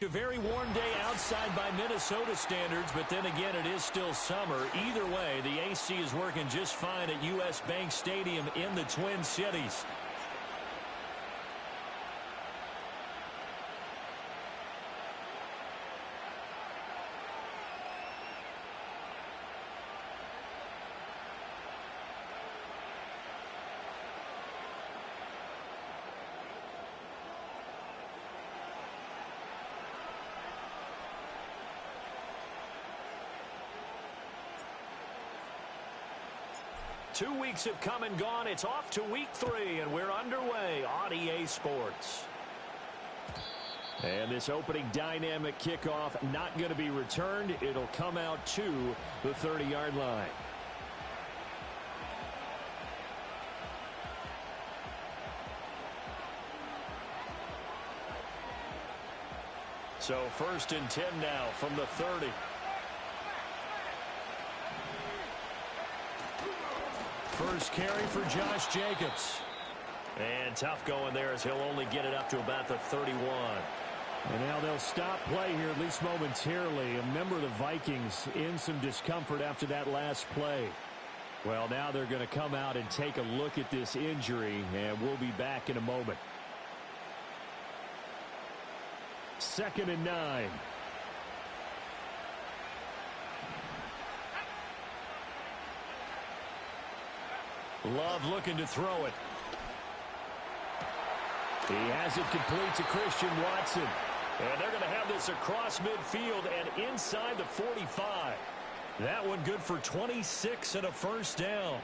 A very warm day outside by Minnesota standards, but then again, it is still summer. Either way, the AC is working just fine at U.S. Bank Stadium in the Twin Cities. Two weeks have come and gone. It's off to week 3, and we're underway on EA Sports. And this opening dynamic kickoff not going to be returned. It'll come out to the 30-yard line. So 1st and 10 now from the 30. First carry for Josh Jacobs. And tough going there as he'll only get it up to about the 31. And now they'll stop play here, at least momentarily. A member of the Vikings in some discomfort after that last play. Well, now they're going to come out and take a look at this injury, and we'll be back in a moment. 2nd and 9. Love looking to throw it. He has it complete to Christian Watson. And they're going to have this across midfield and inside the 45. That one good for 26 and a first down.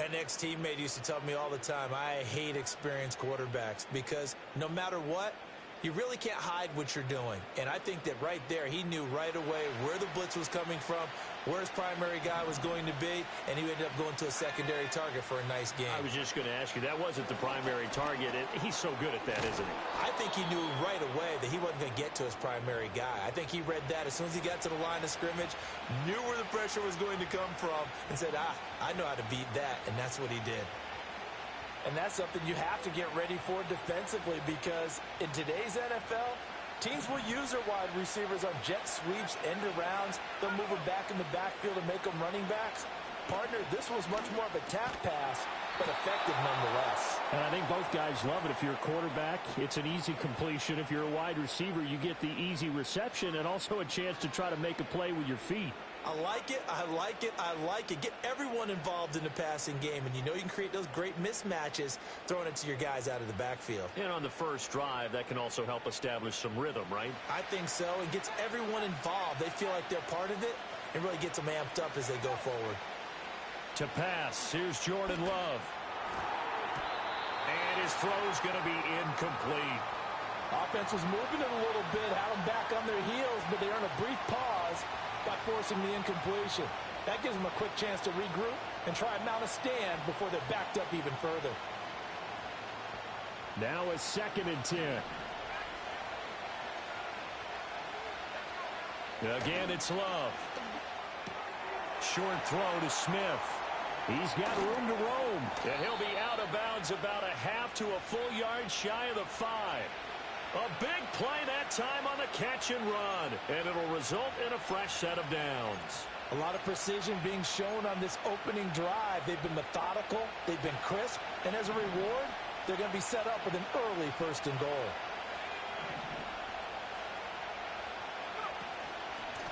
An ex-teammate used to tell me all the time, I hate experienced quarterbacks because no matter what, you really can't hide what you're doing. And I think that right there, he knew right away where the blitz was coming from, where his primary guy was going to be, and he ended up going to a secondary target for a nice game. I was just going to ask you, that wasn't the primary target, and he's so good at that, isn't he? I think he knew right away that he wasn't going to get to his primary guy. I think he read that as soon as he got to the line of scrimmage, knew where the pressure was going to come from, and said, I know how to beat that, and that's what he did. And that's something you have to get ready for defensively because in today's NFL, teams will use their wide receivers on jet sweeps, end arounds. They'll move them back in the backfield and make them running backs. Partner, this was much more of a tap pass, but effective nonetheless. And I think both guys love it. If you're a quarterback, it's an easy completion. If you're a wide receiver, you get the easy reception and also a chance to try to make a play with your feet. I like it, I like it, I like it. Get everyone involved in the passing game, and you know you can create those great mismatches throwing it to your guys out of the backfield. And on the first drive, that can also help establish some rhythm, right? I think so. It gets everyone involved. They feel like they're part of it and really gets them amped up as they go forward. To pass, here's Jordan Love. And his throw's going to be incomplete. Offense was moving it a little bit, had them back on their heels, but they earned a brief pause by forcing the incompletion. That gives them a quick chance to regroup and try and mount a stand before they're backed up even further. Now a 2nd and 10. Again, it's Love. Short throw to Smith. He's got room to roam. And he'll be out of bounds about a half to a full yard shy of the 5. A big play that time on the catch and run. And it'll result in a fresh set of downs. A lot of precision being shown on this opening drive. They've been methodical. They've been crisp. And as a reward, they're going to be set up with an early 1st and goal.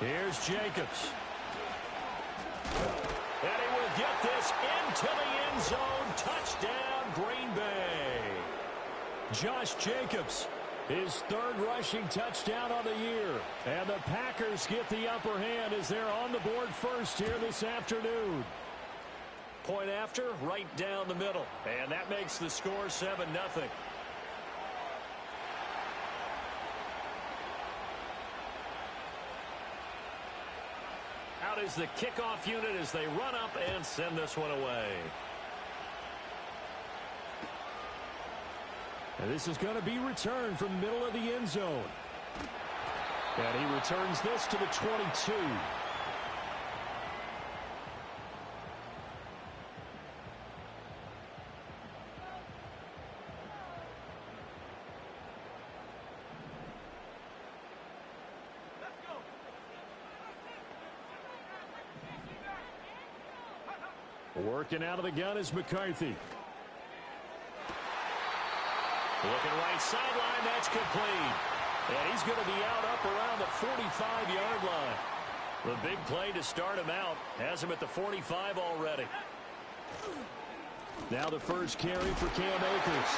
Here's Jacobs. And he will get this into the end zone. Touchdown, Green Bay. Josh Jacobs, his 3rd rushing touchdown on the year. And the Packers get the upper hand as they're on the board first here this afternoon. Point after, right down the middle. And that makes the score 7-0. Out is the kickoff unit as they run up and send this one away. And this is going to be returned from the middle of the end zone. And he returns this to the 22. Working out of the gun is McCarthy. Looking right sideline, that's complete. And he's going to be out up around the 45-yard line. The big play to start him out has him at the 45 already. Now the first carry for Cam Akers.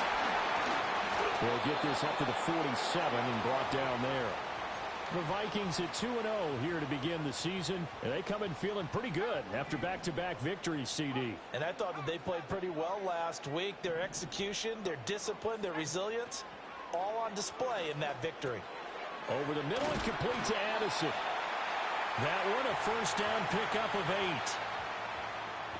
They'll get this up to the 47 and brought down there. The Vikings at 2-0 here to begin the season, and they come in feeling pretty good after back-to-back victories, CD. And I thought that they played pretty well last week. Their execution, their discipline, their resilience, all on display in that victory. Over the middle and complete to Addison. That one a first down pickup of 8.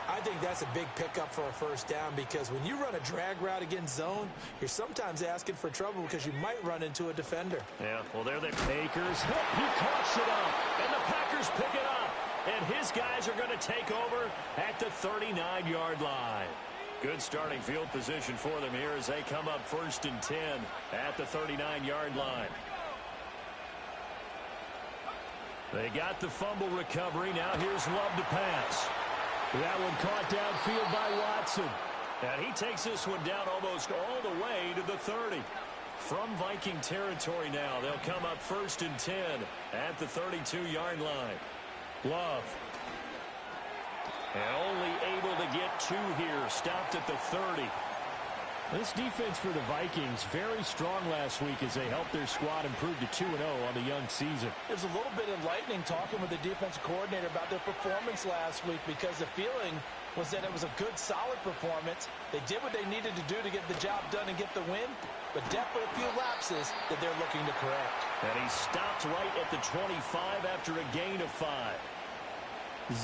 I think that's a big pickup for a first down because when you run a drag route against zone, you're sometimes asking for trouble because you might run into a defender. Yeah, well, there they Akers. He coughs it up, and the Packers pick it up. And his guys are going to take over at the 39-yard line. Good starting field position for them here as they come up 1st and 10 at the 39-yard line. They got the fumble recovery. Now here's Love to pass. That one caught downfield by Watson. And he takes this one down almost all the way to the 30. From Viking territory now, they'll come up 1st and 10 at the 32-yard line. Love. And only able to get 2 here. Stopped at the 30. This defense for the Vikings very strong last week as they helped their squad improve to 2-0 on the young season. It was a little bit enlightening talking with the defensive coordinator about their performance last week because the feeling was that it was a good, solid performance. They did what they needed to do to get the job done and get the win, but definitely a few lapses that they're looking to correct. And he stopped right at the 25 after a gain of 5.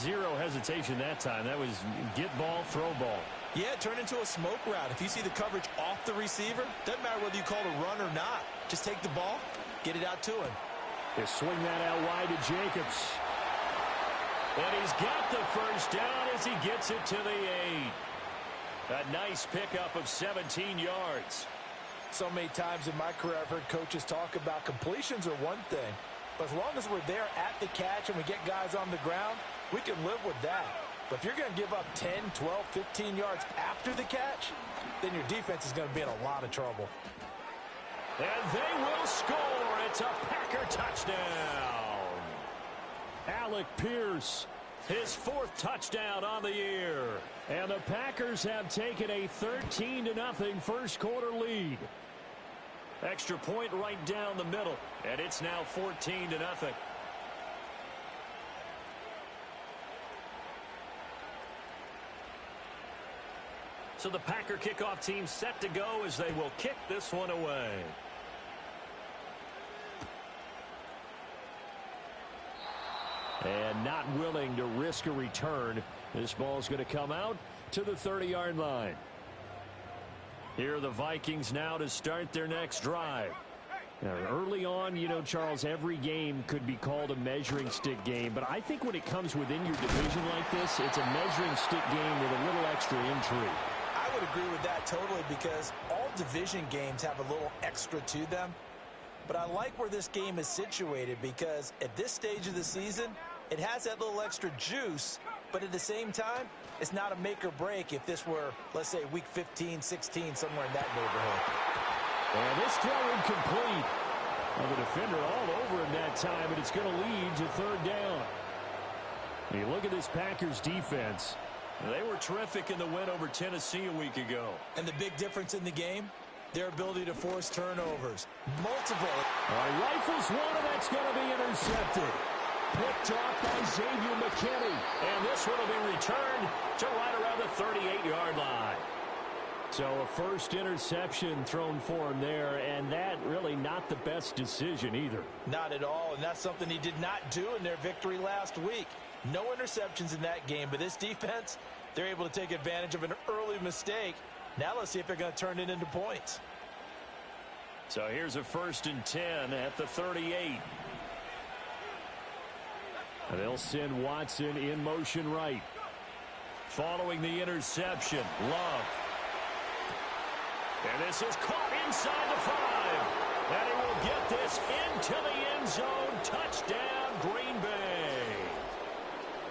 Zero hesitation that time. That was get ball, throw ball. Yeah, turn into a smoke route. If you see the coverage off the receiver, doesn't matter whether you call it a run or not. Just take the ball, get it out to him. They swing that out wide to Jacobs. And he's got the first down as he gets it to the 8. A nice pickup of 17 yards. So many times in my career I've heard coaches talk about completions are one thing. But as long as we're there at the catch and we get guys on the ground, we can live with that. But if you're going to give up 10, 12, 15 yards after the catch, then your defense is going to be in a lot of trouble. And they will score. It's a Packer touchdown. Alec Pierce, his 4th touchdown on the year. And the Packers have taken a 13-0 first quarter lead. Extra point right down the middle. And it's now 14-0. So the Packer kickoff team set to go as they will kick this one away. And not willing to risk a return. This ball's going to come out to the 30-yard line. Here are the Vikings now to start their next drive. Now, early on, you know, Charles, every game could be called a measuring stick game. But I think when it comes within your division like this, it's a measuring stick game with a little extra intrigue. I would agree with that totally because all division games have a little extra to them. But I like where this game is situated because at this stage of the season, it has that little extra juice. But at the same time, it's not a make or break if this were, let's say, week 15, 16, somewhere in that neighborhood. And this throw incomplete. Well, the defender all over him that time, and it's going to lead to 3rd down. And you look at this Packers defense. They were terrific in the win over Tennessee a week ago. And the big difference in the game, their ability to force turnovers. Multiple. Rifles one, and that's going to be intercepted. Picked off by Xavier McKinney. And this one will be returned to right around the 38-yard line. So a first interception thrown for him there, and that really not the best decision either. Not at all, and that's something he did not do in their victory last week. No interceptions in that game, but this defense, they're able to take advantage of an early mistake. Now let's see if they're going to turn it into points. So here's a 1st and 10 at the 38. And they'll send Watson in motion right. Following the interception, Love. And this is caught inside the 5. And he will get this into the end zone. Touchdown, Green Bay.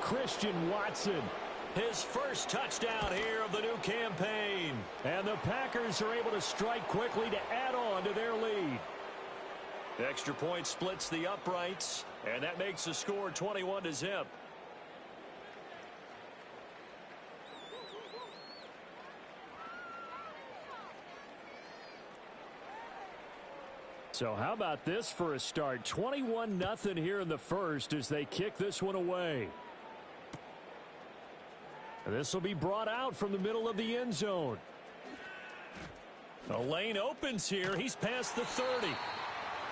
Christian Watson His first touchdown here of the new campaign. And the Packers are able to strike quickly to add on to their lead. The extra point splits the uprights, and that makes the score 21-0. So how about this for a start? 21-0 here in the first as they kick this one away. This will be brought out from the middle of the end zone. The lane opens here. He's past the 30.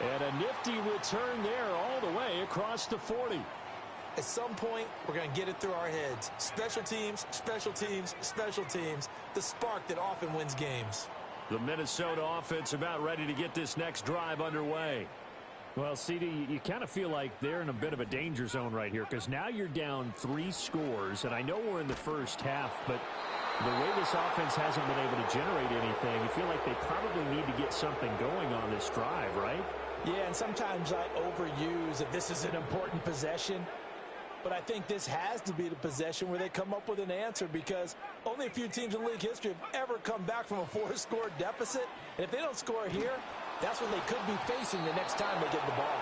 And a nifty return there all the way across the 40. At some point, we're going to get it through our heads. Special teams, special teams, special teams. The spark that often wins games. The Minnesota offense about ready to get this next drive underway. Well, CD, you kind of feel like they're in a bit of a danger zone right here because now you're down 3 scores, and I know we're in the first half, but the way this offense hasn't been able to generate anything, you feel like they probably need to get something going on this drive, right? Yeah, and sometimes I overuse that this is an important possession. But I think this has to be the possession where they come up with an answer because only a few teams in league history have ever come back from a 4-score deficit. And if they don't score here, that's what they could be facing the next time they get the ball.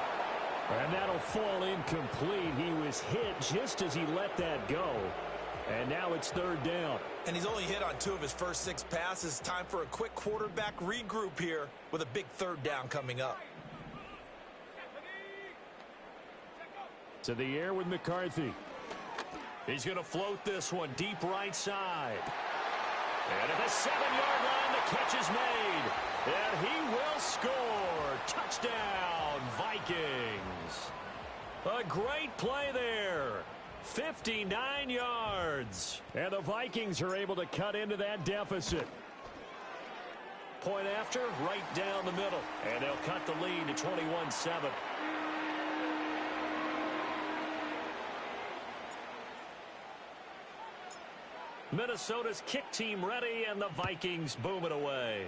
And that'll fall incomplete. He was hit just as he let that go. And now it's 3rd down. And he's only hit on 2 of his first 6 passes. Time for a quick quarterback regroup here with a big 3rd down coming up. To the air with McCarthy. He's going to float this one deep right side. And at the 7-yard line, the catch is made. And he will score. Touchdown, Vikings. A great play there. 59 yards. And the Vikings are able to cut into that deficit. Point after, right down the middle. And they'll cut the lead to 21-7. Minnesota's kick team ready, and the Vikings boom it away.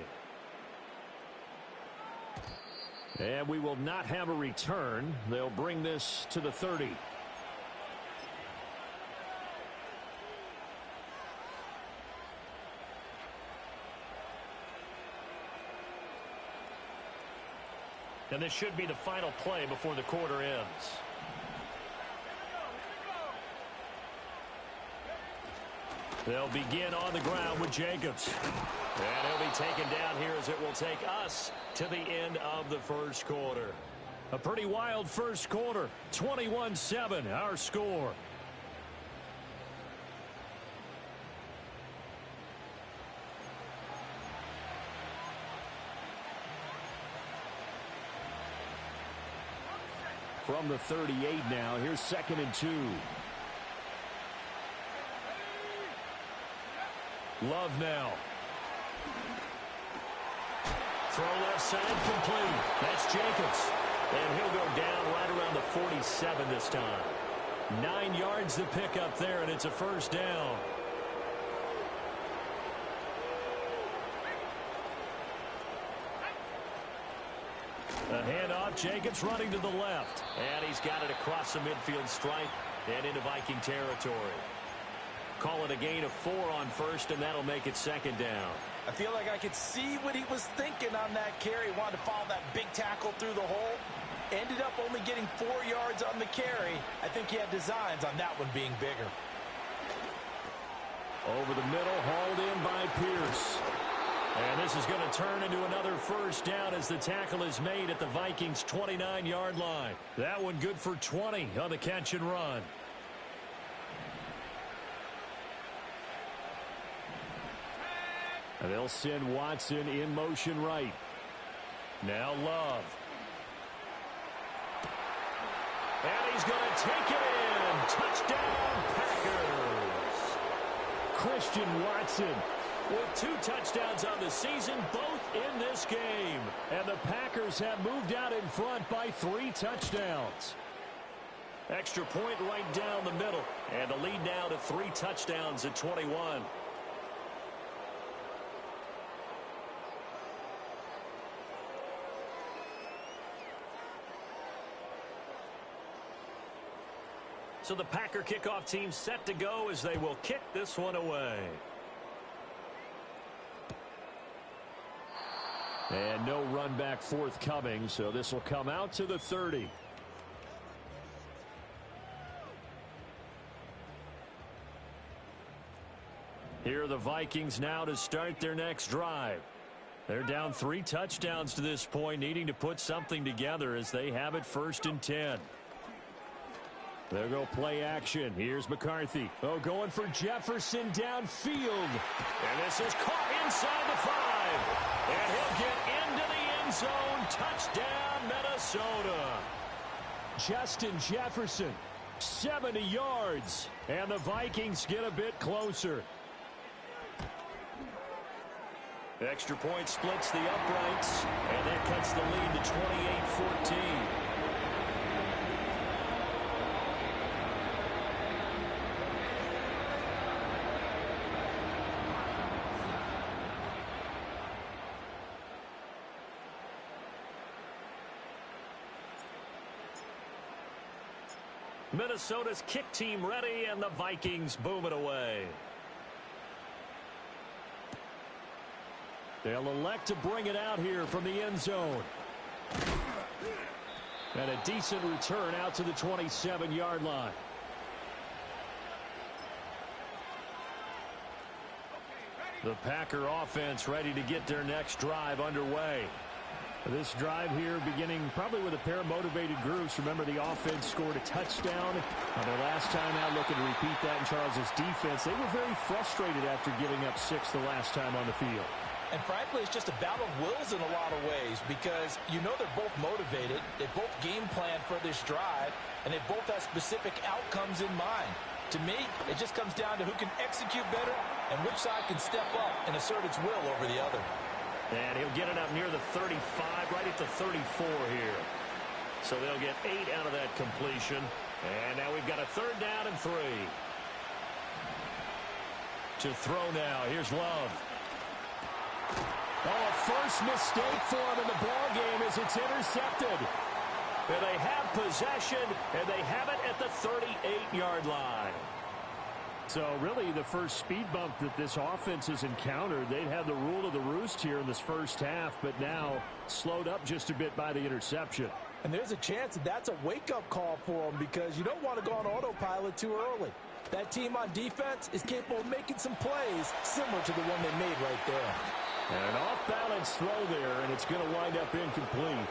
And we will not have a return. They'll bring this to the 30. And this should be the final play before the quarter ends. They'll begin on the ground with Jacobs. And he'll be taken down here as it will take us to the end of the first quarter. A pretty wild first quarter. 21-7, our score. From the 38 now, here's 2nd and 2. Love now. Throw left side complete. That's Jacobs. And he'll go down right around the 47 this time. 9 yards to pick up there, and it's a first down. A handoff, Jacobs running to the left. And he's got it across the midfield stripe and into Viking territory. Call it a gain of 4 on first, and that'll make it 2nd down. I feel like I could see what he was thinking on that carry. Wanted to follow that big tackle through the hole. Ended up only getting 4 yards on the carry. I think he had designs on that one being bigger. Over the middle, hauled in by Pierce. And this is going to turn into another first down as the tackle is made at the Vikings' 29-yard line. That one good for 20 on the catch and run. And they'll send Watson in motion right. Now Love. And he's going to take it in. Touchdown, Packers. Christian Watson with 2 touchdowns on the season, both in this game. And the Packers have moved out in front by 3 touchdowns. Extra point right down the middle. And the lead now to 3 touchdowns at 21. So the Packer kickoff team set to go as they will kick this one away. And no run back forthcoming, so this will come out to the 30. Here are the Vikings now to start their next drive. They're down 3 touchdowns to this point, needing to put something together as they have it 1st and 10. They'll go play action. Here's McCarthy. Oh, going for Jefferson downfield. And this is caught inside the 5. And he'll get into the end zone. Touchdown, Minnesota. Justin Jefferson, 70 yards. And the Vikings get a bit closer. Extra point splits the uprights. And that cuts the lead to 28-14. Minnesota's kick team ready, and the Vikings boom it away. They'll elect to bring it out here from the end zone. And a decent return out to the 27-yard line. The Packer offense ready to get their next drive underway. This drive here beginning probably with a pair of motivated groups. Remember, the offense scored a touchdown on their last time out, looking to repeat that in Charles's defense. They were very frustrated after giving up 6 the last time on the field. And frankly, it's just a battle of wills in a lot of ways because you know they're both motivated. They both game plan for this drive, and they both have specific outcomes in mind. To me, it just comes down to who can execute better and which side can step up and assert its will over the other. And he'll get it up near the 35, right at the 34 here. So they'll get 8 out of that completion. And now we've got a 3rd down and 3. To throw now, here's Love. Oh, a first mistake for him in the ball game as it's intercepted. And they have possession, and they have it at the 38-yard line. So really the first speed bump that this offense has encountered, they'd had the rule of the roost here in this first half, but now slowed up just a bit by the interception. And there's a chance that that's a wake-up call for them because you don't want to go on autopilot too early. That team on defense is capable of making some plays similar to the one they made right there. And an off-balance throw there, and it's going to wind up incomplete.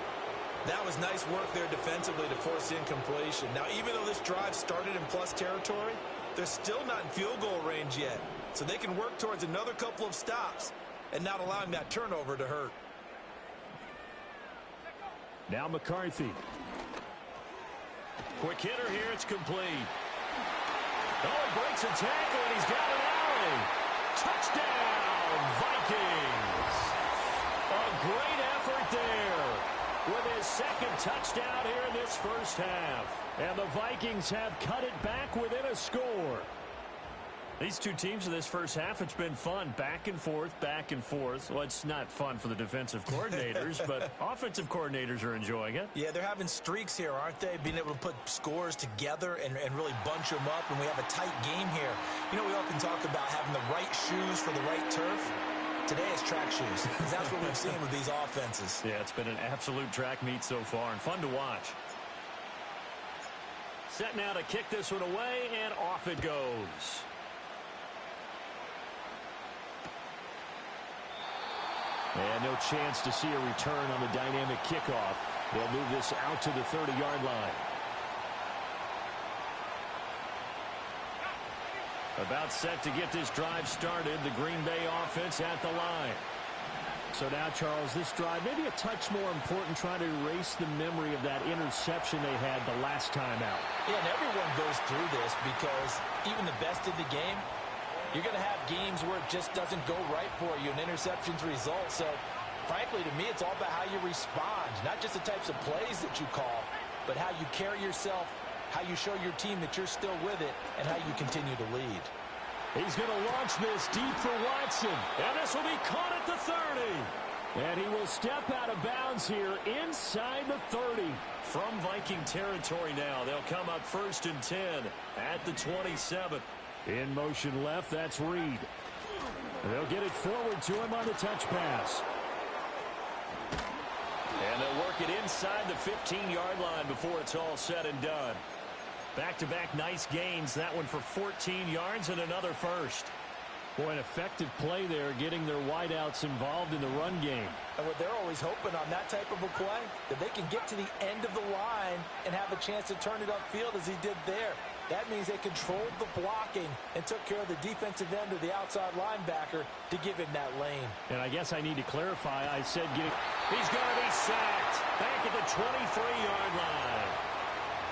That was nice work there defensively to force incompletion. Now, even though this drive started in plus territory, they're still not in field goal range yet. So they can work towards another couple of stops and not allowing that turnover to hurt. Now McCarthy. Quick hitter here, it's complete. Oh, he breaks a tackle, and he's got an alley. Touchdown, Vikings. A great effort there with his 2nd touchdown here in this first half. And the Vikings have cut it back within a score. These two teams in this first half, it's been fun. Back and forth, back and forth. Well, it's not fun for the defensive coordinators, but offensive coordinators are enjoying it. Yeah, they're having streaks here, aren't they? Being able to put scores together and really bunch them up, and we have a tight game here. You know, we often talk about having the right shoes for the right turf. Today is track shoes, because that's what we've seen with these offenses. Yeah, it's been an absolute track meet so far, and fun to watch. Set now to kick this one away, and off it goes. And no chance to see a return on the dynamic kickoff. They'll move this out to the 30-yard line. About set to get this drive started. The Green Bay offense at the line. So now, Charles, this drive maybe a touch more important, trying to erase the memory of that interception they had the last time out. Yeah, and everyone goes through this because even the best in the game, you're going to have games where it just doesn't go right for you, and interceptions result. So, frankly, to me, it's all about how you respond, not just the types of plays that you call, but how you carry yourself, how you show your team that you're still with it, and how you continue to lead. He's going to launch this deep for Watson, and this will be caught at the 30. And he will step out of bounds here inside the 30. From Viking territory now, they'll come up 1st and 10 at the 27. In motion left, that's Reed. They'll get it forward to him on the touch pass. And they'll work it inside the 15-yard line before it's all said and done. Back-to-back nice gains. That one for 14 yards and another first. Boy, an effective play there, getting their wideouts involved in the run game. And what they're always hoping on that type of a play, that they can get to the end of the line and have a chance to turn it upfield as he did there. That means they controlled the blocking and took care of the defensive end or the outside linebacker to give him that lane. And I guess I need to clarify. I said getting... He's going to be sacked back at the 23-yard line.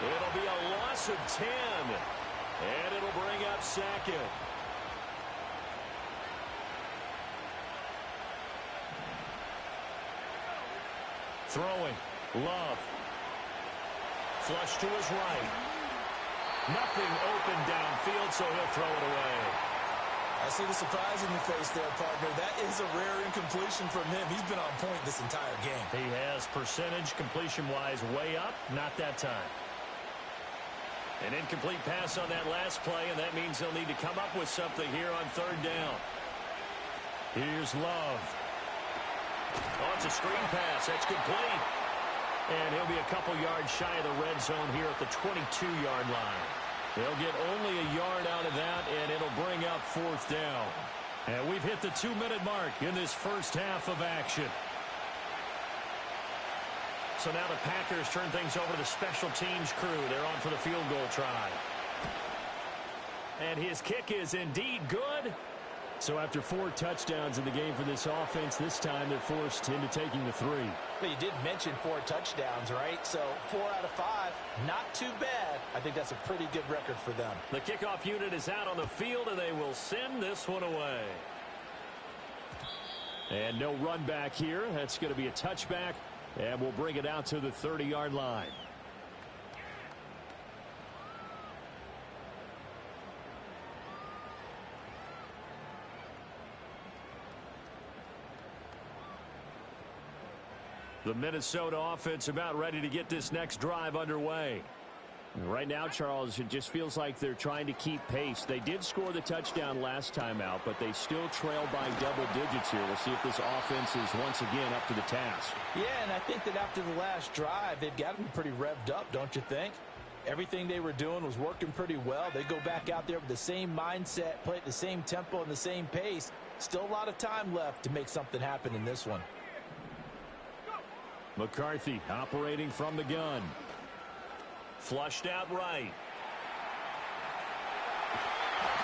It'll be a loss of 10, and it'll bring up second. Throwing. Love. Flush to his right. Nothing open downfield, so he'll throw it away. I see the surprise in your face there, partner. That is a rare incompletion from him. He's been on point this entire game. He has percentage completion-wise way up. Not that time. An incomplete pass on that last play, and that means they'll need to come up with something here on 3rd down. Here's Love. Oh, it's a screen pass. That's complete. And he'll be a couple yards shy of the red zone here at the 22-yard line. They'll get only a yard out of that, and it'll bring up 4th down. And we've hit the 2-minute mark in this first half of action. So now the Packers turn things over to the special teams crew. They're on for the field goal try. And his kick is indeed good. So after 4 touchdowns in the game for this offense, this time they're forced into taking the 3. But you did mention 4 touchdowns, right? So 4 out of 5, not too bad. I think that's a pretty good record for them. The kickoff unit is out on the field, and they will send this one away. And no run back here. That's going to be a touchback, and we'll bring it out to the 30-yard line. The Minnesota offense about ready to get this next drive underway. Right now, Charles, it just feels like they're trying to keep pace. They did score the touchdown last time out, but they still trail by double digits here. We'll see if this offense is once again up to the task. Yeah, and I think that after the last drive, they've got to be pretty revved up, don't you think? Everything they were doing was working pretty well. They go back out there with the same mindset, play at the same tempo and the same pace. Still a lot of time left to make something happen in this one. McCarthy operating from the gun. Flushed out right.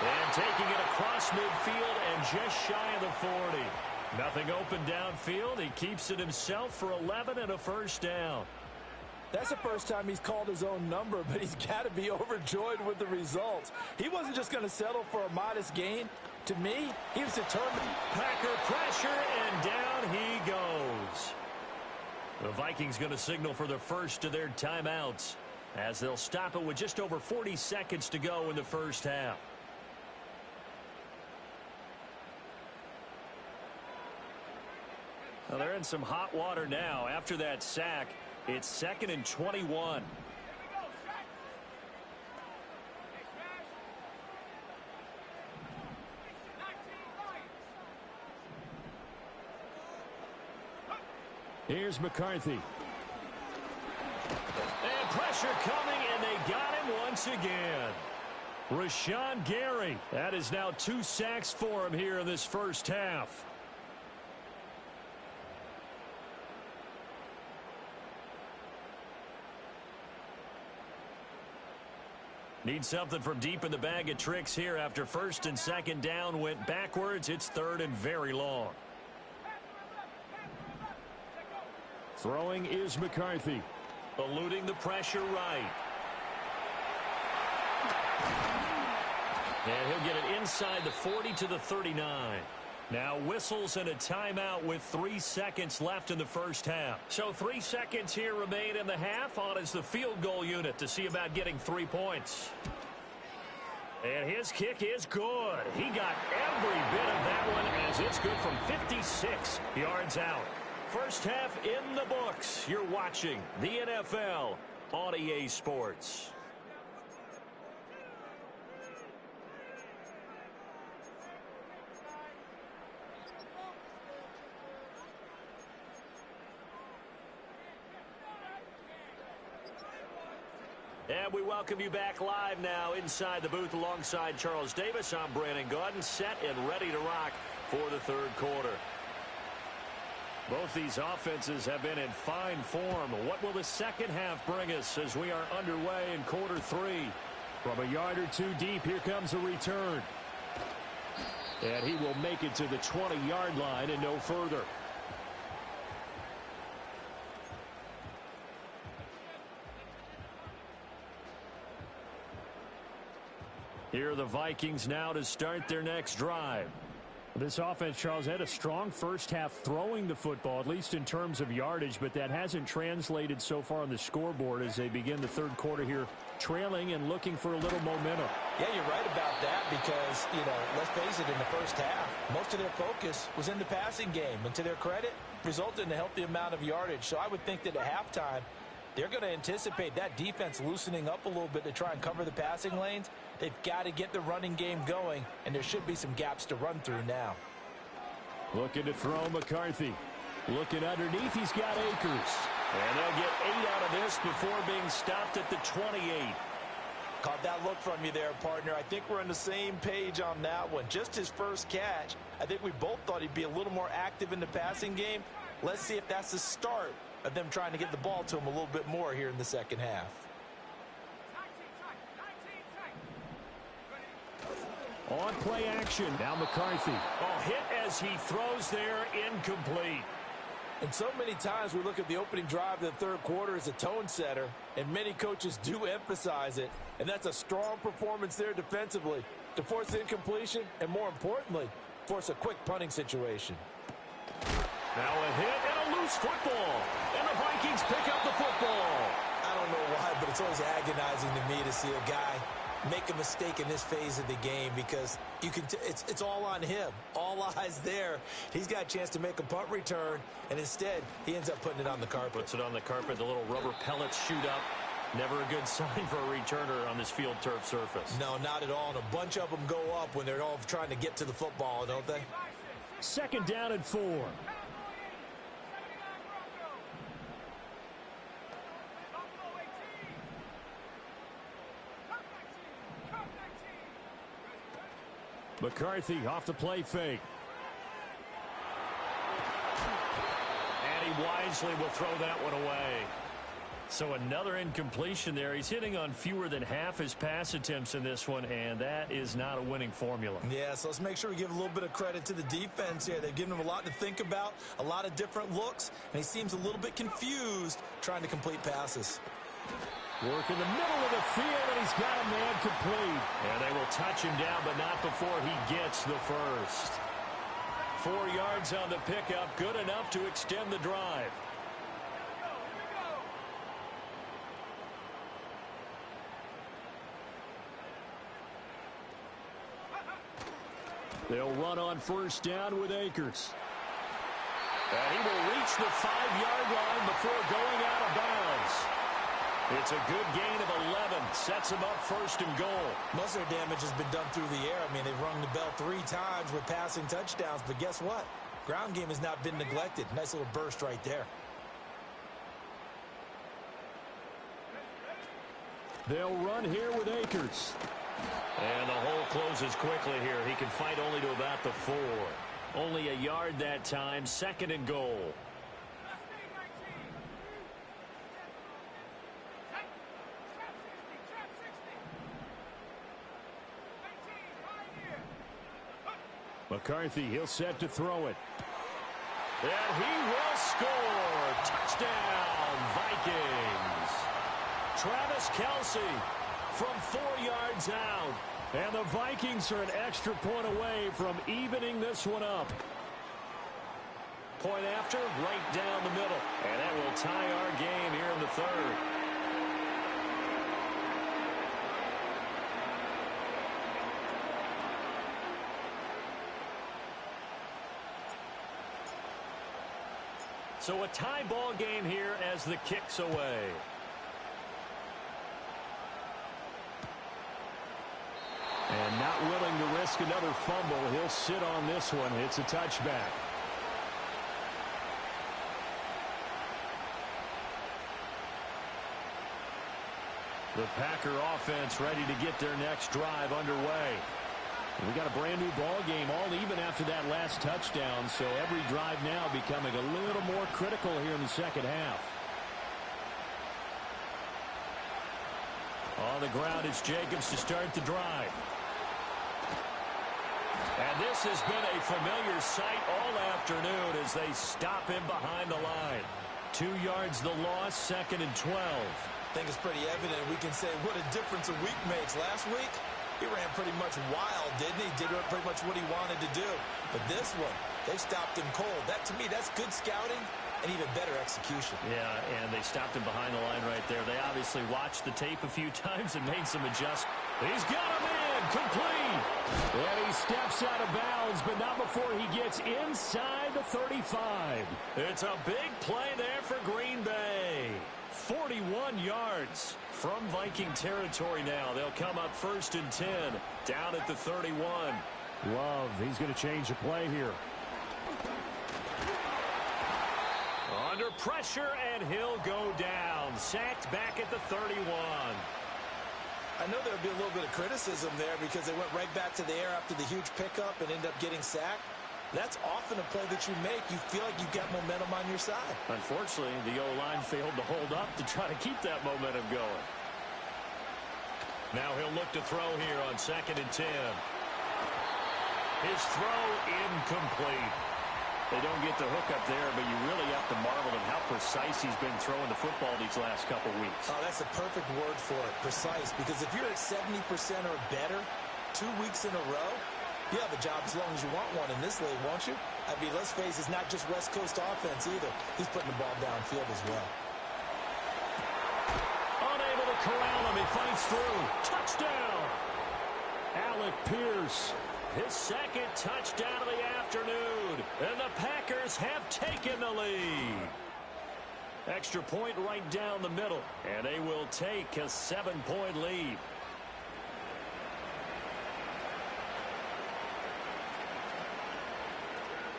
And taking it across midfield and just shy of the 40. Nothing open downfield. He keeps it himself for 11 and a first down. That's the first time he's called his own number, but he's got to be overjoyed with the results. He wasn't just going to settle for a modest gain. To me, he was determined. Packer pressure, and down he goes. The Vikings going to signal for the first of their timeouts as they'll stop it with just over 40 seconds to go in the first half. Well, they're in some hot water now. After that sack, it's 2nd and 21. Here's McCarthy. And pressure coming, and they got him once again. Rashawn Gary. That is now 2 sacks for him here in this first half. Need something from deep in the bag of tricks here after 1st and 2nd down went backwards. It's 3rd and very long. Throwing is McCarthy. Eluding the pressure right. And he'll get it inside the 40 to the 39. Now whistles and a timeout with 3 seconds left in the first half. So 3 seconds here remain in the half. On is the field goal unit to see about getting 3 points. And his kick is good. He got every bit of that one as it's good from 56 yards out. first half in the books. You're watching the NFL on EA Sports. And we welcome you back live now inside the booth alongside Charles Davis. I'm Brandon Gaudin, set and ready to rock for the third quarter. Both these offenses have been in fine form. What will the second half bring us as we are underway in quarter three? From a yard or two deep, here comes a return. And he will make it to the 20-yard line and no further. Here are the Vikings now to start their next drive. This offense, Charles, had a strong first half throwing the football, at least in terms of yardage, but that hasn't translated so far on the scoreboard as they begin the third quarter here, trailing and looking for a little momentum. Yeah, you're right about that because, let's face it, in the first half, most of their focus was in the passing game. And to their credit, resulted in a healthy amount of yardage. So I would think that at halftime, they're going to anticipate that defense loosening up a little bit to try and cover the passing lanes. They've got to get the running game going, and there should be some gaps to run through now. Looking to throw McCarthy. Looking underneath, he's got Akers. And they'll get 8 out of this before being stopped at the 28. Caught that look from you there, partner. I think we're on the same page on that one. Just his first catch, I think we both thought he'd be a little more active in the passing game. Let's see if that's the start of them trying to get the ball to him a little bit more here in the second half. On play action, now McCarthy. Hit as he throws there, incomplete. And so many times we look at the opening drive of the third quarter as a tone setter, and many coaches do emphasize it. And that's a strong performance there defensively to force incompletion and, more importantly, force a quick punting situation. Now a hit and a loose football. And the Vikings pick up the football. I don't know why, but it's always agonizing to me to see a guy make a mistake in this phase of the game because you can it's all on him. All eyes there. He's got a chance to make a punt return, and instead he ends up putting it on the carpet. Puts it on the carpet. The little rubber pellets shoot up. Never a good sign for a returner on this field turf surface. No, not at all. And a bunch of them go up when they're all trying to get to the football, don't they? Second down and 4. McCarthy off the play fake. And he wisely will throw that one away. So another incompletion there. He's hitting on fewer than half his pass attempts in this one, and that is not a winning formula. Yeah, so let's make sure we give a little bit of credit to the defense here. They've given him a lot to think about, a lot of different looks, and he seems a little bit confused trying to complete passes. Work in the middle of the field, and he's got a man complete. And they will touch him down, but not before he gets the first. 4 yards on the pickup, good enough to extend the drive. They'll run on first down with Akers. And he will reach the 5-yard line before going out of bounds. It's a good gain of 11. Sets him up first and goal. Most of their damage has been done through the air. I mean, they've rung the bell 3 times with passing touchdowns. But guess what? Ground game has not been neglected. Nice little burst right there. They'll run here with Akers. And the hole closes quickly here. He can fight only to about the 4. Only a yard that time. Second and goal. McCarthy, he'll set to throw it. And he will score. Touchdown, Vikings. Travis Kelce from 4 yards out. And the Vikings are an extra point away from evening this one up. Point after, right down the middle. And that will tie our game here in the third. So a tie ball game here as the kick's away. And not willing to risk another fumble. He'll sit on this one. It's a touchback. The Packer offense ready to get their next drive underway. We got a brand new ball game, all even after that last touchdown, so every drive now becoming a little more critical here in the second half. On the ground, it's Jacobs to start the drive. And this has been a familiar sight all afternoon as they stop him behind the line. 2 yards the loss, 2nd and 12. I think it's pretty evident we can say what a difference a week makes. Last week, he ran pretty much wild, didn't he? Did pretty much what he wanted to do. But this one, they stopped him cold. That, to me, that's good scouting and even better execution. Yeah, and they stopped him behind the line right there. They obviously watched the tape a few times and made some adjustments. He's got him in, complete. And he steps out of bounds, but not before he gets inside the 35. It's a big play there for Green Bay. 41 yards from Viking territory now. They'll come up 1st and 10, down at the 31. Love, he's going to change the play here. Under pressure, and he'll go down. Sacked back at the 31. I know there'll be a little bit of criticism there because they went right back to the air after the huge pickup and ended up getting sacked. That's often a play that you make. You feel like you've got momentum on your side. Unfortunately, the O-line failed to hold up to try to keep that momentum going. Now he'll look to throw here on 2nd and 10. His throw incomplete. They don't get the hook up there, but you really have to marvel at how precise he's been throwing the football these last couple weeks. Oh, that's a perfect word for it, precise. Because if you're at 70% or better 2 weeks in a row, you have a job as long as you want one in this league, won't you? I mean, let's face it, it's not just West Coast offense either. He's putting the ball downfield as well. Unable to corral him. He fights through. Touchdown! Alec Pierce, his 2nd touchdown of the afternoon. And the Packers have taken the lead. Extra point right down the middle. And they will take a 7-point lead.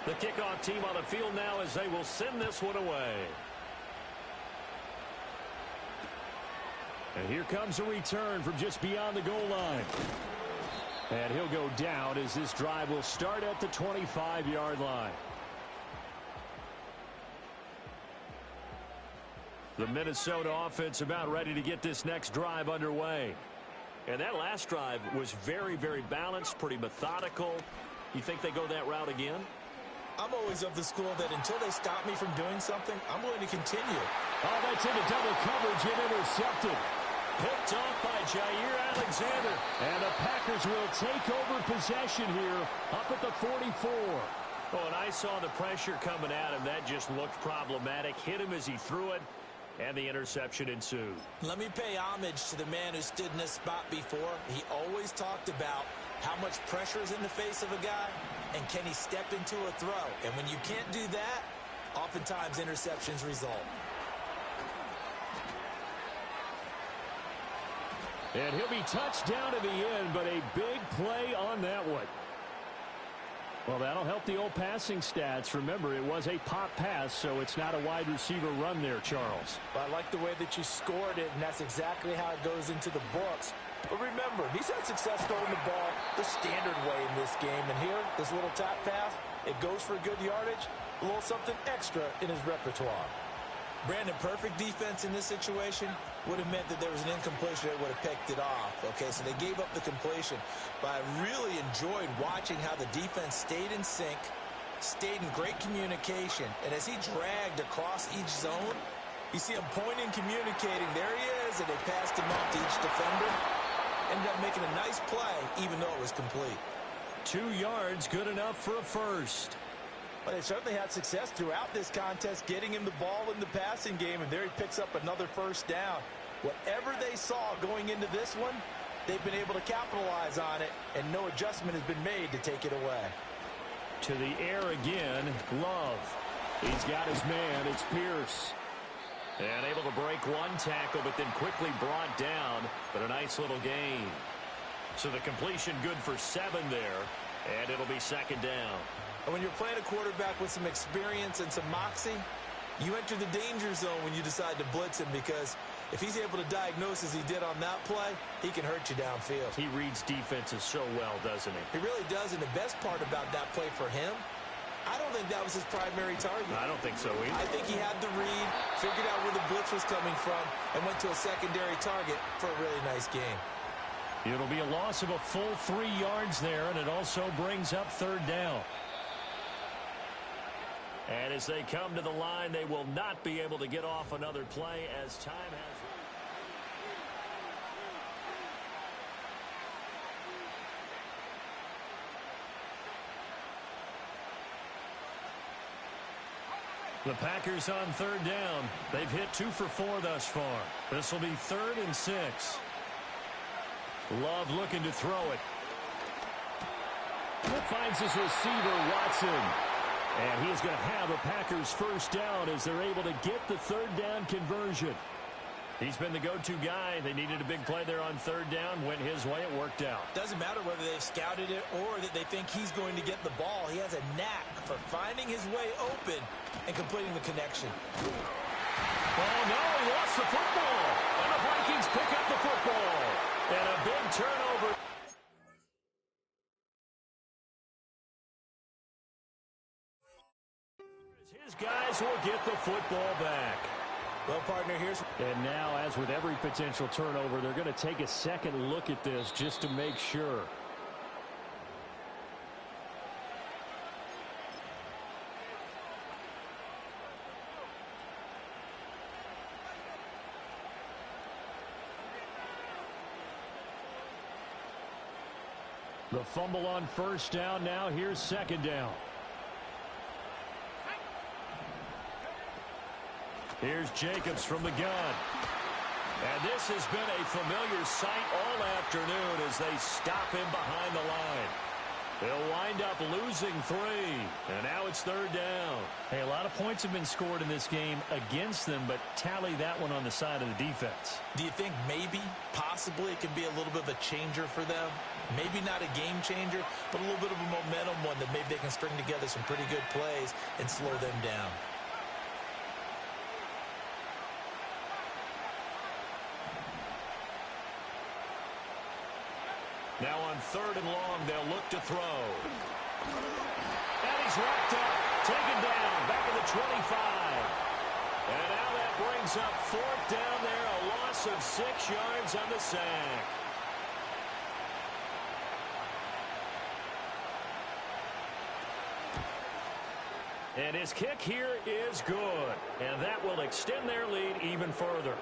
The kickoff team on the field now as they will send this one away. And here comes a return from just beyond the goal line. And he'll go down as this drive will start at the 25-yard line. The Minnesota offense about ready to get this next drive underway. And that last drive was very, very balanced, pretty methodical. You think they go that route again? I'm always of the school that until they stop me from doing something, I'm going to continue. Oh, that's into double coverage and intercepted. Picked off by Jair Alexander. And the Packers will take over possession here up at the 44. Oh, and I saw the pressure coming at him. That just looked problematic. Hit him as he threw it, and the interception ensued. Let me pay homage to the man who stood in this spot before. He always talked about how much pressure is in the face of a guy, and can he step into a throw? And when you can't do that, oftentimes interceptions result. And he'll be touched down in the end, but a big play on that one. Well, that'll help the old passing stats. Remember, it was a pop pass, so it's not a wide receiver run there, Charles. Well, I like the way that you scored it, and that's exactly how it goes into the books. But remember, he's had success throwing the ball the standard way in this game. And here, this little top pass, it goes for good yardage, a little something extra in his repertoire. Brandon, perfect defense in this situation would have meant that there was an incompletion that would have picked it off. Okay, so they gave up the completion. But I really enjoyed watching how the defense stayed in sync, stayed in great communication. And as he dragged across each zone, you see him pointing, communicating. There he is, and they passed him off to each defender. Ended up making a nice play, even though it was complete. 2 yards, good enough for a first. But they certainly had success throughout this contest, getting him the ball in the passing game, and there he picks up another first down. Whatever they saw going into this one, they've been able to capitalize on it, and no adjustment has been made to take it away. To the air again, Love. He's got his man. It's Pierce. And able to break one tackle, but then quickly brought down. But a nice little gain. So the completion good for 7 there. And it'll be second down. And when you're playing a quarterback with some experience and some moxie, you enter the danger zone when you decide to blitz him, because if he's able to diagnose as he did on that play, he can hurt you downfield. He reads defenses so well, doesn't he? He really does, and the best part about that play for him, I don't think that was his primary target. I don't think so either. I think he had the read, figured out where the blitz was coming from, and went to a secondary target for a really nice game. It'll be a loss of a full 3 yards there, and it also brings up third down. And as they come to the line, they will not be able to get off another play as time has... The Packers on third down. They've hit 2 for 4 thus far. This will be 3rd and 6. Love looking to throw it. Finds his receiver, Watson. And he is going to have a Packers first down as they're able to get the third down conversion. He's been the go-to guy. They needed a big play there on third down. Went his way. It worked out. Doesn't matter whether they've scouted it or that they think he's going to get the ball. He has a knack for finding his way open and completing the connection. Oh, no, he lost the football. And the Vikings pick up the football. And a big turnover. His guys will get the football back. Well, partner, here's... And now, as with every potential turnover, they're going to take a second look at this just to make sure. The fumble on first down. Now here's second down. Here's Jacobs from the gun. And this has been a familiar sight all afternoon as they stop him behind the line. They'll wind up losing 3. And now it's third down. Hey, a lot of points have been scored in this game against them, but tally that one on the side of the defense. Do you think maybe, possibly, it can be a little bit of a changer for them? Maybe not a game changer, but a little bit of a momentum one that maybe they can string together some pretty good plays and slow them down. Now on third and long, they'll look to throw. And he's wrapped up, taken down, back at the 25. And now that brings up fourth down there, a loss of 6 yards on the sack. And his kick here is good. And that will extend their lead even further.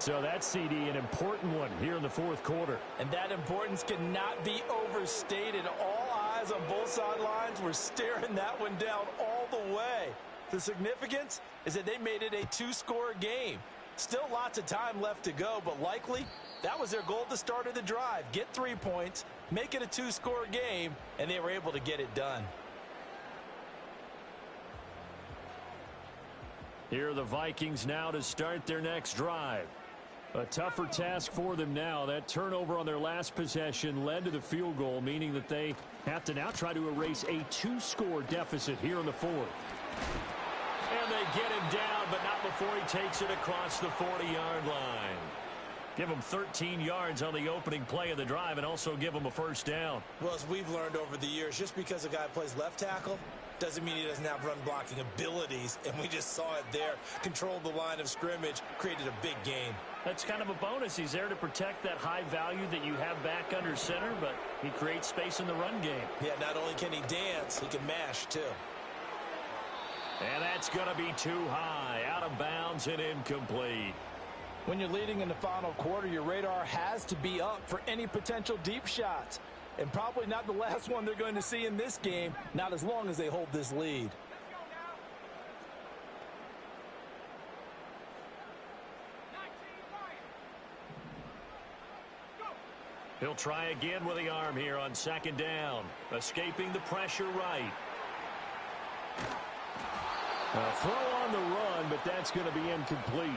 So that's, CD, an important one here in the fourth quarter. And that importance cannot be overstated. All eyes on both sidelines were staring that one down all the way. The significance is that they made it a 2-score game. Still lots of time left to go, but likely that was their goal at the start of the drive. Get 3 points, make it a 2-score game, and they were able to get it done. Here are the Vikings now to start their next drive. A tougher task for them now. That turnover on their last possession led to the field goal, meaning that they have to now try to erase a 2-score deficit here in the fourth. And they get him down, but not before he takes it across the 40-yard line. Give him 13 yards on the opening play of the drive and also give him a first down. Well, as we've learned over the years, just because a guy plays left tackle doesn't mean he doesn't have run-blocking abilities, and we just saw it there. Controlled the line of scrimmage, created a big gain. That's kind of a bonus. He's there to protect that high value that you have back under center, but he creates space in the run game. Yeah, not only can he dance, he can mash, too. And that's going to be too high, out of bounds and incomplete. When you're leading in the final quarter, your radar has to be up for any potential deep shots. And probably not the last one they're going to see in this game, not as long as they hold this lead. He'll try again with the arm here on second down. Escaping the pressure right. A throw on the run, but that's going to be incomplete.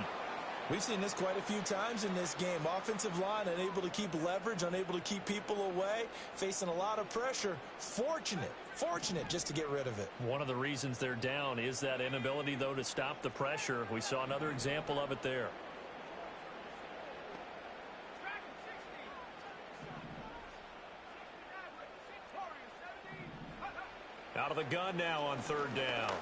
We've seen this quite a few times in this game. Offensive line unable to keep leverage, unable to keep people away, facing a lot of pressure. Fortunate just to get rid of it. One of the reasons they're down is that inability, though, to stop the pressure. We saw another example of it there. Out of the gun now on third down.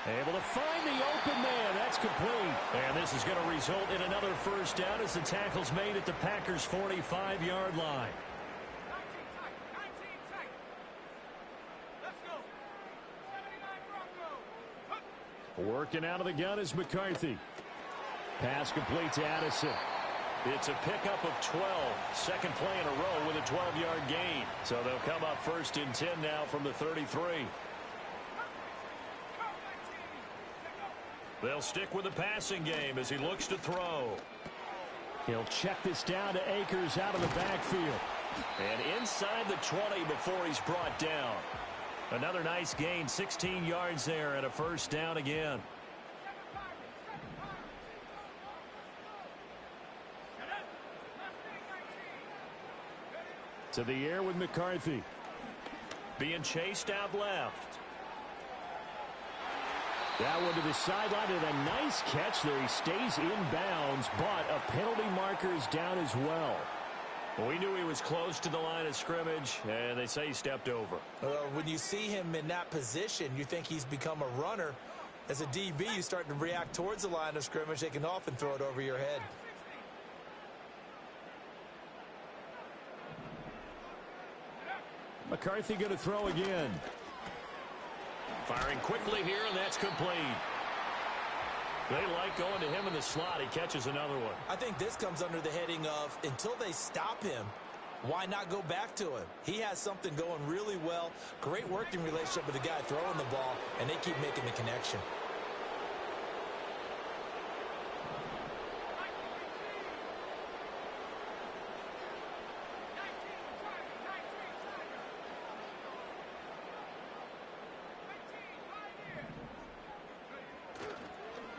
Able to find the open man. That's complete. And this is going to result in another first down as the tackle's made at the Packers' 45-yard line. Working out of the gun is McCarthy. Pass complete to Addison. It's a pickup of 12. Second play in a row with a 12-yard gain. So they'll come up first and 10 now from the 33. They'll stick with the passing game as he looks to throw. He'll check this down to Akers out of the backfield. And inside the 20 before he's brought down. Another nice gain, 16 yards there and a first down again. To the air with McCarthy. Being chased out left. That one to the sideline and a nice catch there. He stays in bounds, but a penalty marker is down as well. We knew he was close to the line of scrimmage, and they say he stepped over. When you see him in that position, you think he's become a runner. As a DB, you start to react towards the line of scrimmage. They can often throw it over your head. McCarthy going to throw again. Firing quickly here, and that's complete. They like going to him in the slot. He catches another one. I think this comes under the heading of, until they stop him, why not go back to him? He has something going really well. Great working relationship with the guy throwing the ball, and they keep making the connection.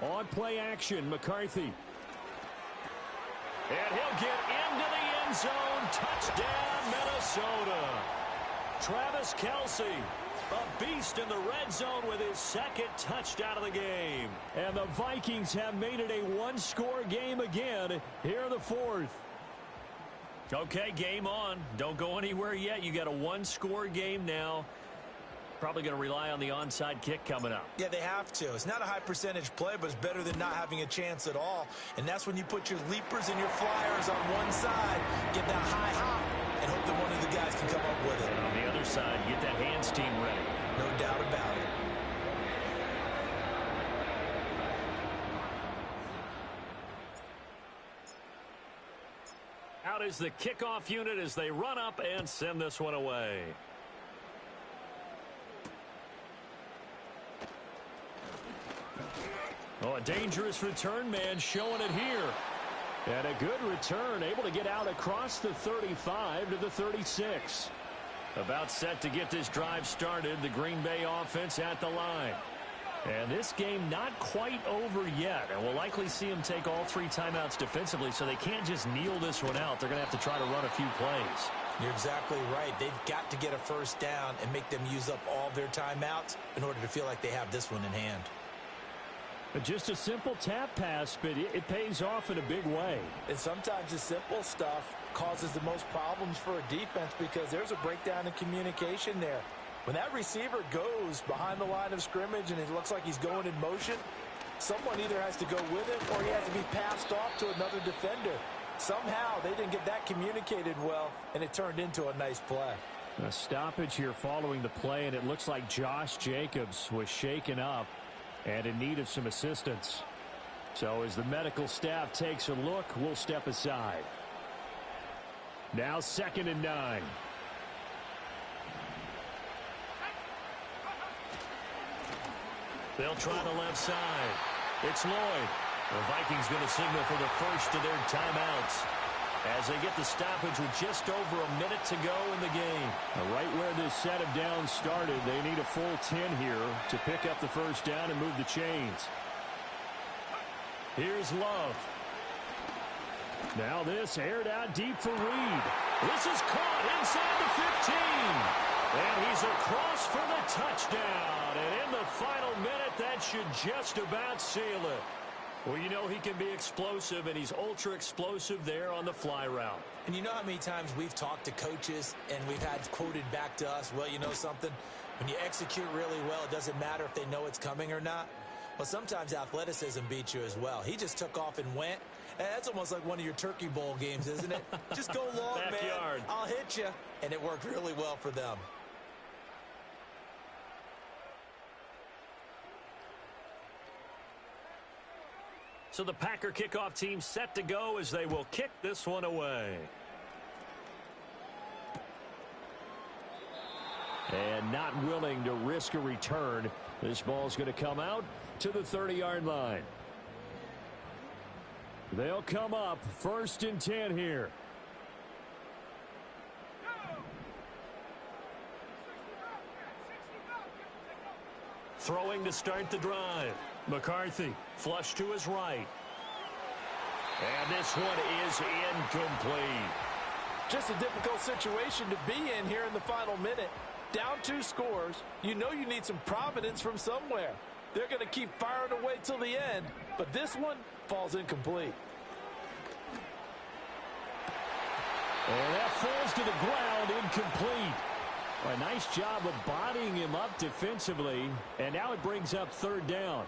On play action, McCarthy. And he'll get into the end zone. Touchdown, Minnesota. Travis Kelce, a beast in the red zone with his second touchdown of the game. And the Vikings have made it a one-score game again here in the fourth. Okay, game on. Don't go anywhere yet. You got a one-score game now. Probably going to rely on the onside kick coming up. Yeah, they have to. It's not a high percentage play, but it's better than not having a chance at all. And that's when you put your leapers and your flyers on one side, get that high hop, and hope that one of the guys can come up with it. And on the other side, get that hands team ready. No doubt about it. Out is the kickoff unit as they run up and send this one away. Oh, a dangerous return man showing it here. And a good return, able to get out across the 35 to the 36. About set to get this drive started, the Green Bay offense at the line. And this game not quite over yet. And we'll likely see them take all three timeouts defensively, so they can't just kneel this one out. They're going to have to try to run a few plays. You're exactly right. They've got to get a first down and make them use up all their timeouts in order to feel like they have this one in hand. Just a simple tap pass, but it pays off in a big way. And sometimes the simple stuff causes the most problems for a defense because there's a breakdown in communication there. When that receiver goes behind the line of scrimmage and it looks like he's going in motion, someone either has to go with it or he has to be passed off to another defender. Somehow they didn't get that communicated well, and it turned into a nice play. A stoppage here following the play, and it looks like Josh Jacobs was shaken up and in need of some assistance. So as the medical staff takes a look, we'll step aside. Now 2nd and 9. They'll try the left side. It's Lloyd. The Vikings going to signal for the first of their timeouts. as they get the stoppage with just over a minute to go in the game. Right where this set of downs started, they need a full 10 here to pick up the first down and move the chains. Here's Love. Now this aired out deep for Reed. This is caught inside the 15. And he's across for the touchdown. And in the final minute, that should just about seal it. Well, you know he can be explosive, and he's ultra explosive there on the fly route. And you know how many times we've talked to coaches and we've had quoted back to us, well, you know something? When you execute really well, it doesn't matter if they know it's coming or not. Well, sometimes athleticism beats you as well. He just took off and went. And that's almost like one of your Turkey Bowl games, isn't it? Just go long, Backyard. man. I'll hit you. And it worked really well for them. So the Packer kickoff team set to go as they will kick this one away. And not willing to risk a return. This ball's going to come out to the 30-yard line. They'll come up 1st and 10 here. Throwing to start the drive. McCarthy, flush to his right. And this one is incomplete. Just a difficult situation to be in here in the final minute. Down 2 scores. You know you need some providence from somewhere. They're going to keep firing away till the end, but this one falls incomplete. And that falls to the ground, incomplete. A nice job of bodying him up defensively, and now it brings up 3rd down.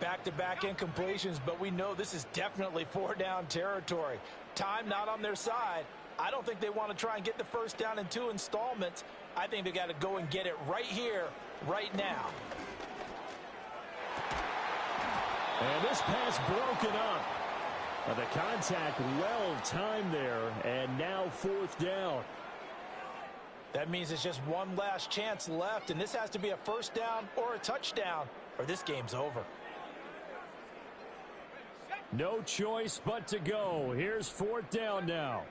Back-to-back incompletions, but we know this is definitely 4-down territory. Time not on their side. I don't think they want to try and get the first down in 2 installments. I think they got to go and get it right here, right now. And this pass broken up. The contact well timed there, and now 4th down. That means it's just one last chance left, and this has to be a first down or a touchdown, or this game's over. No choice but to go. Here's 4th down now.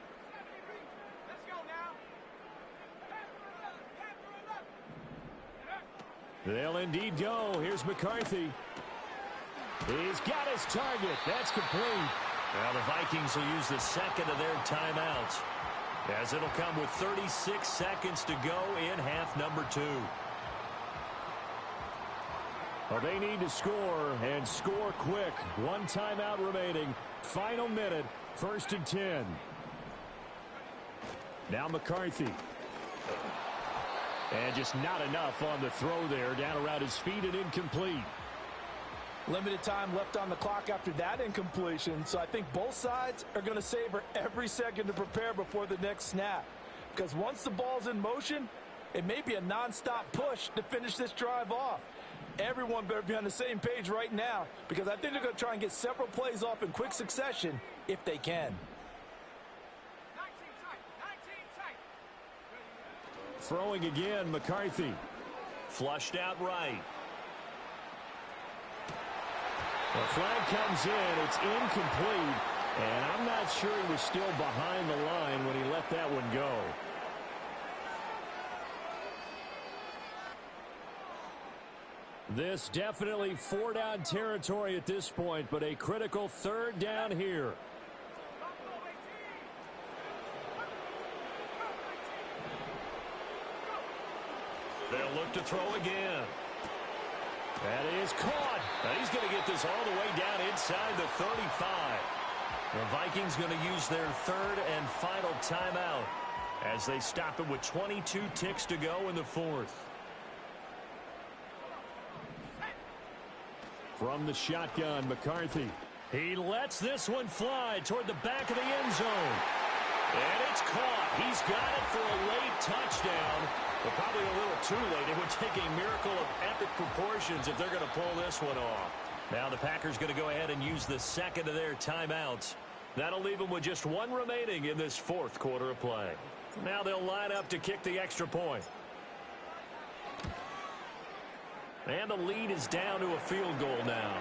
They'll indeed go. Here's McCarthy. He's got his target. That's complete. Well, the Vikings will use the second of their timeouts, as it'll come with 36 seconds to go in half number 2. Well, they need to score, and score quick. 1 timeout remaining. Final minute, 1st and 10. Now McCarthy. And just not enough on the throw there. Down around his feet and incomplete. Limited time left on the clock after that incompletion, so I think both sides are going to savor every second to prepare before the next snap. Because once the ball's in motion, it may be a nonstop push to finish this drive off. Everyone better be on the same page right now, because I think they're going to try and get several plays off in quick succession if they can. Throwing again, McCarthy. Flushed out right. The flag comes in. It's incomplete. And I'm not sure he was still behind the line when he let that one go. This definitely 4-down territory at this point, but a critical 3rd down here. They'll look to throw again. That is caught. Now he's going to get this all the way down inside the 35. The Vikings going to use their 3rd and final timeout as they stop it with 22 ticks to go in the 4th. From the shotgun, McCarthy. He lets this one fly toward the back of the end zone. And it's caught. He's got it for a late touchdown. But probably a little too late. It would take a miracle of epic proportions if they're going to pull this one off. Now the Packers going to go ahead and use the second of their timeouts. That'll leave them with just 1 remaining in this 4th quarter of play. Now they'll line up to kick the extra point. And the lead is down to a field goal now.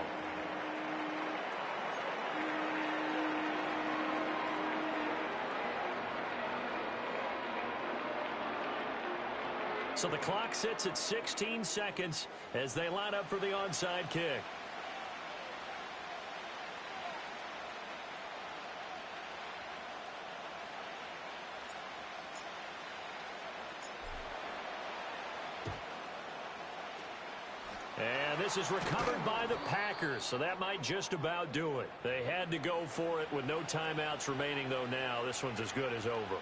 So the clock sits at 16 seconds as they line up for the onside kick. And this is recovered by the Packers, so that might just about do it. They had to go for it with no timeouts remaining, though now this one's as good as over.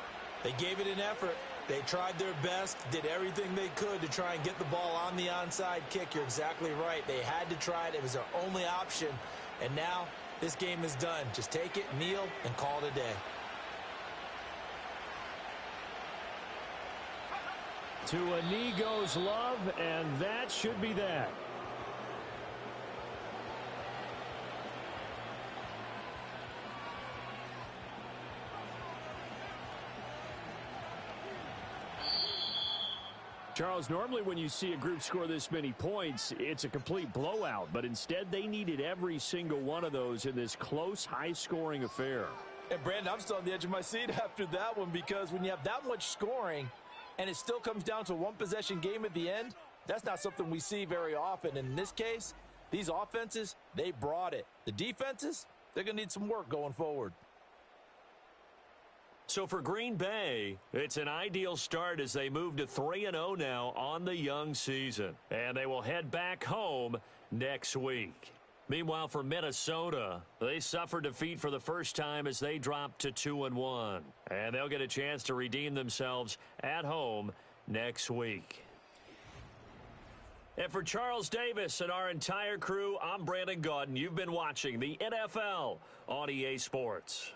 They gave it an effort. They tried their best, did everything they could to try and get the ball on the onside kick. You're exactly right. They had to try it. It was their only option. And now this game is done. Just take it, kneel, and call it a day. To a knee goes Love, and that should be that. Charles, normally when you see a group score this many points, it's a complete blowout. But instead, they needed every single one of those in this close, high-scoring affair. And, Brandon, I'm still on the edge of my seat after that one because when you have that much scoring and it still comes down to a one-possession game at the end, that's not something we see very often. And in this case, these offenses, they brought it. The defenses, they're going to need some work going forward. So for Green Bay, it's an ideal start as they move to 3-0 now on the young season. And they will head back home next week. Meanwhile, for Minnesota, they suffered defeat for the first time as they dropped to 2-1. And they'll get a chance to redeem themselves at home next week. And for Charles Davis and our entire crew, I'm Brandon Gaudin. You've been watching the NFL on EA Sports.